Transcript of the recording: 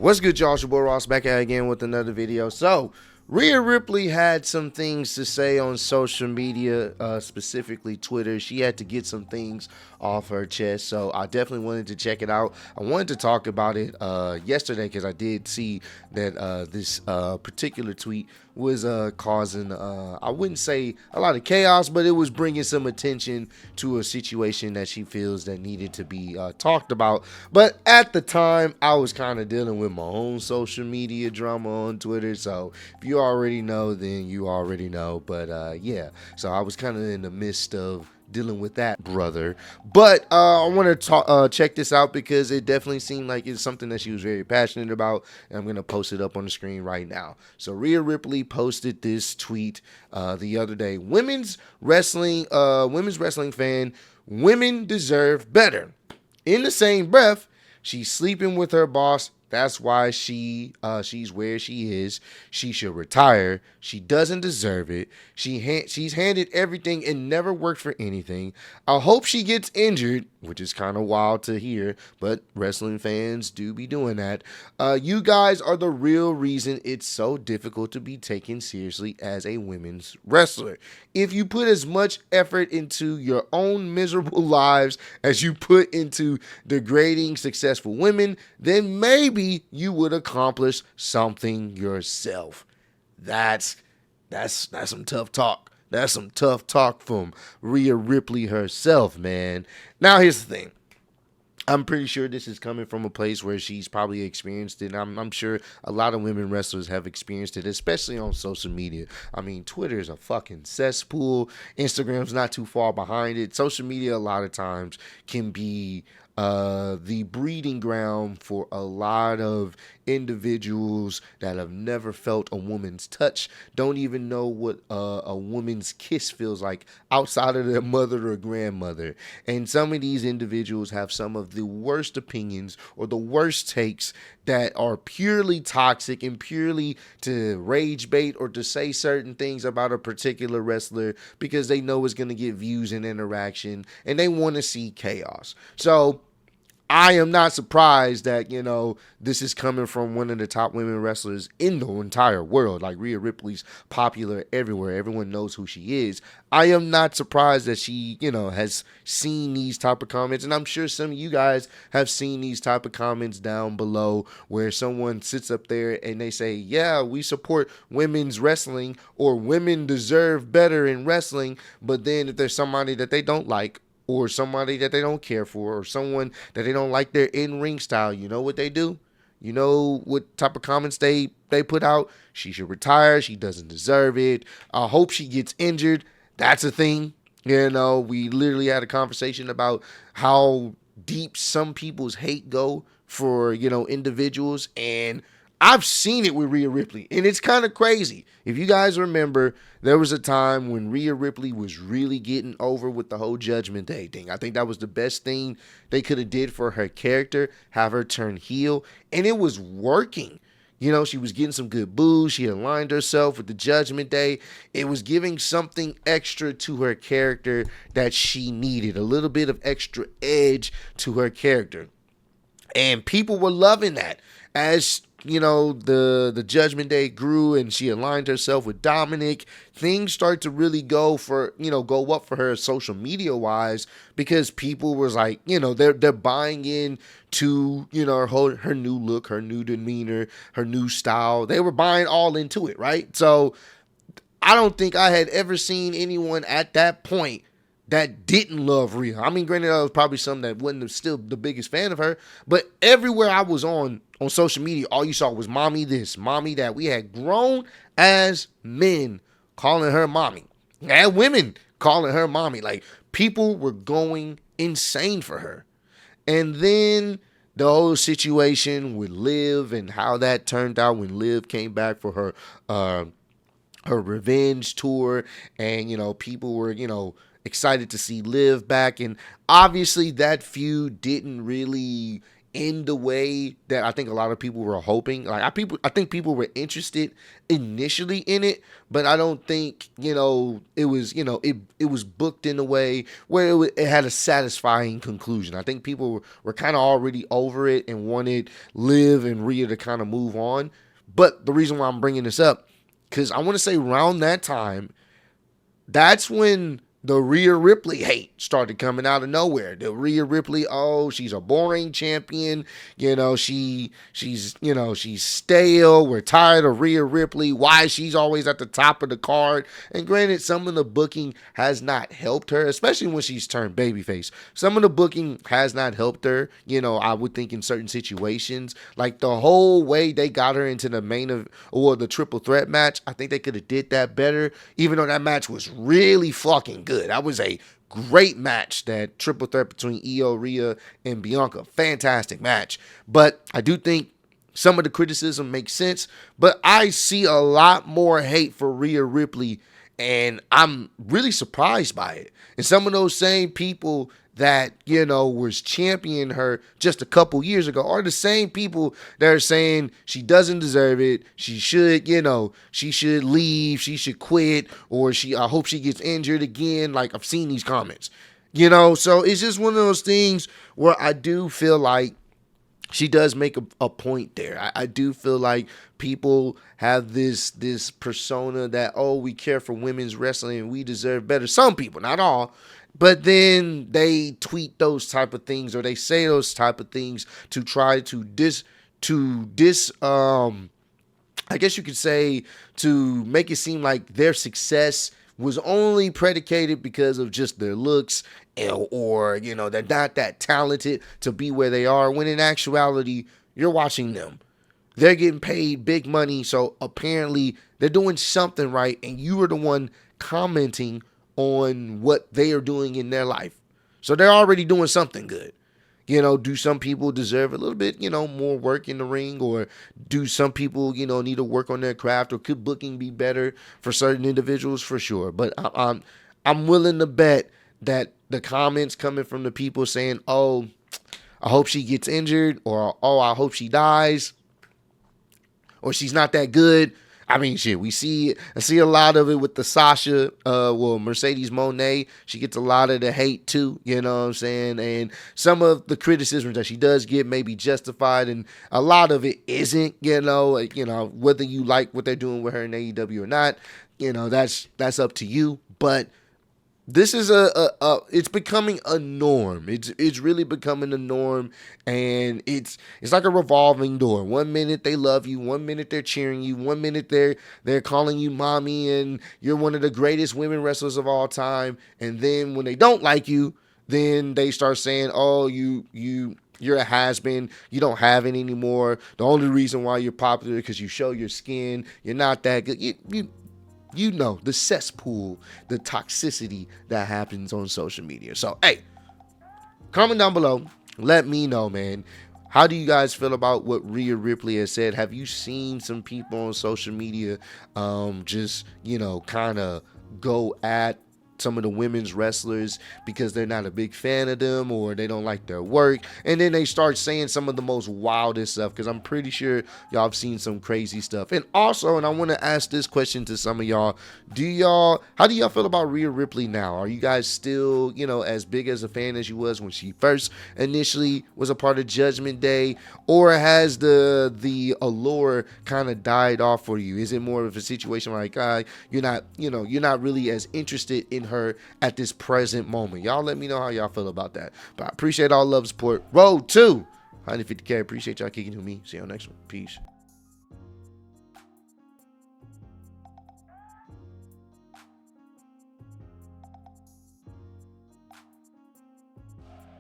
What's good, y'all? It's your boy Ross back at it again with another video. So, Rhea Ripley had some things to say on social media, specifically Twitter. She had to get some things off her chest, so I definitely wanted to check it out. I wanted to talk about it yesterday because I did see that this particular tweet was causing, I wouldn't say a lot of chaos, but it was bringing some attention to a situation that she feels that needed to be talked about. But at the time, I was kind of dealing with my own social media drama on Twitter, so if you already know, then you already know. But yeah, so I was kind of in the midst of dealing with that, brother. But I want to check this out because it definitely seemed like it's something that she was very passionate about, and I'm gonna post it up on the screen right now. So Rhea Ripley posted this tweet the other day: women's wrestling fan, women deserve better. In the same breath, she's sleeping with her boss. That's why she's where she is. She should retire. She doesn't deserve it. She's handed everything and never worked for anything. I hope she gets injured, which is kind of wild to hear, but wrestling fans do be doing that. You guys are the real reason it's so difficult to be taken seriously as a women's wrestler. If you put as much effort into your own miserable lives as you put into degrading successful women, then maybe you would accomplish something yourself. That's some tough talk. That's some tough talk from Rhea Ripley herself, man. Now here's the thing. I'm pretty sure this is coming from a place where she's probably experienced it. I'm sure a lot of women wrestlers have experienced it, especially on social media. I mean, Twitter is a fucking cesspool. Instagram's not too far behind it. Social media a lot of times can be the breeding ground for a lot of individuals that have never felt a woman's touch, don't even know what a woman's kiss feels like outside of their mother or grandmother. And some of these individuals have some of the worst opinions or the worst takes that are purely toxic and purely to rage bait or to say certain things about a particular wrestler because they know it's going to get views and interaction and they want to see chaos. So I am not surprised that, this is coming from one of the top women wrestlers in the entire world. Like, Rhea Ripley's popular everywhere. Everyone knows who she is. I am not surprised that she, has seen these type of comments. And I'm sure some of you guys have seen these type of comments down below where someone sits up there and they say, yeah, we support women's wrestling or women deserve better in wrestling. But then if there's somebody that they don't like, or somebody that they don't care for, or someone that they don't like their in-ring style, you know what they do? You know what type of comments they put out? She should retire. She doesn't deserve it. I hope she gets injured. That's a thing. We literally had a conversation about how deep some people's hate go for, individuals. And I've seen it with Rhea Ripley, and it's kind of crazy. If you guys remember, there was a time when Rhea Ripley was really getting over with the whole Judgment Day thing. I think that was the best thing they could have did for her character, have her turn heel, and it was working. She was getting some good boos. She aligned herself with the Judgment Day. It was giving something extra to her character that she needed, a little bit of extra edge to her character. And people were loving that. As the Judgment Day grew and she aligned herself with Dominic, things start to really go up for her social media wise, because people was like, they're buying in to, her new look, her new demeanor, her new style. They were buying all into it, right? So I don't think I had ever seen anyone at that point that didn't love Rhea. I mean, granted, there was probably some that wasn't still the biggest fan of her, but everywhere I was on social media, all you saw was mommy this, mommy that. We had grown as men calling her mommy, and women calling her mommy. Like, people were going insane for her. And then the whole situation with Liv and how that turned out when Liv came back for her revenge tour, and people were excited to see Liv back, and obviously that feud didn't really in the way that I think a lot of people were hoping. Like I think people were interested initially in it, but I don't think it was it was booked in a way where it had a satisfying conclusion. I think people were kind of already over it and wanted Liv and Rhea to kind of move on. But the reason why I'm bringing this up, because I want to say around that time, that's when the Rhea Ripley hate started coming out of nowhere. The Rhea Ripley, oh, she's a boring champion. She's stale. We're tired of Rhea Ripley. Why she's always at the top of the card. And granted, some of the booking has not helped her, especially when she's turned babyface. Some of the booking has not helped her. I would think in certain situations, like the whole way they got her into the the triple threat match, I think they could have did that better, even though that match was really fucking good. That was a great match, that triple threat between Io, Rhea, and Bianca. Fantastic match. But I do think some of the criticism makes sense. But I see a lot more hate for Rhea Ripley, and I'm really surprised by it. And some of those same people that, was championing her just a couple years ago are the same people that are saying she doesn't deserve it. She should, she should leave. She should quit, or I hope she gets injured again. Like, I've seen these comments, so it's just one of those things where I do feel like she does make a point there. I do feel like people have this persona that, oh, we care for women's wrestling and we deserve better. Some people, not all. But then they tweet those type of things, or they say those type of things to try to I guess you could say, to make it seem like their success was only predicated because of just their looks, or they're not that talented to be where they are, when in actuality, you're watching them. They're getting paid big money, so apparently they're doing something right, and you are the one commenting on what they are doing in their life. So they're already doing something good. Do some people deserve a little bit, more work in the ring, or do some people, need to work on their craft, or could booking be better for certain individuals? For sure. But I'm willing to bet that the comments coming from the people saying, oh, I hope she gets injured, or, oh, I hope she dies, or she's not that good. I mean, shit, I see a lot of it with the Sasha, Mercedes Moné. She gets a lot of the hate too, you know what I'm saying? And some of the criticisms that she does get may be justified, and a lot of it isn't, whether you like what they're doing with her in AEW or not, that's up to you. But this is it's becoming a norm. It's really becoming a norm, and it's like a revolving door. 1 minute they love you, 1 minute they're cheering you, 1 minute they're calling you mommy, and you're one of the greatest women wrestlers of all time. And then when they don't like you, then they start saying, oh, you're a has-been. You don't have it anymore. The only reason why you're popular is because you show your skin. You're not that good. The cesspool, the toxicity that happens on social media. So, hey, comment down below. Let me know, man. How do you guys feel about what Rhea Ripley has said? Have you seen some people on social media just, kind of go at some of the women's wrestlers because they're not a big fan of them, or they don't like their work, and then they start saying some of the most wildest stuff? Because I'm pretty sure y'all have seen some crazy stuff. And also, and I want to ask this question to some of y'all, how do y'all feel about Rhea Ripley now? Are you guys still, as big as a fan as you was when she first initially was a part of Judgment Day, or has the allure kind of died off for you? Is it more of a situation like you're not really as interested in her at this present moment? Y'all let me know how y'all feel about that. But I appreciate all love, support. Road to 150K. Appreciate y'all kicking to me. See y'all next one. Peace.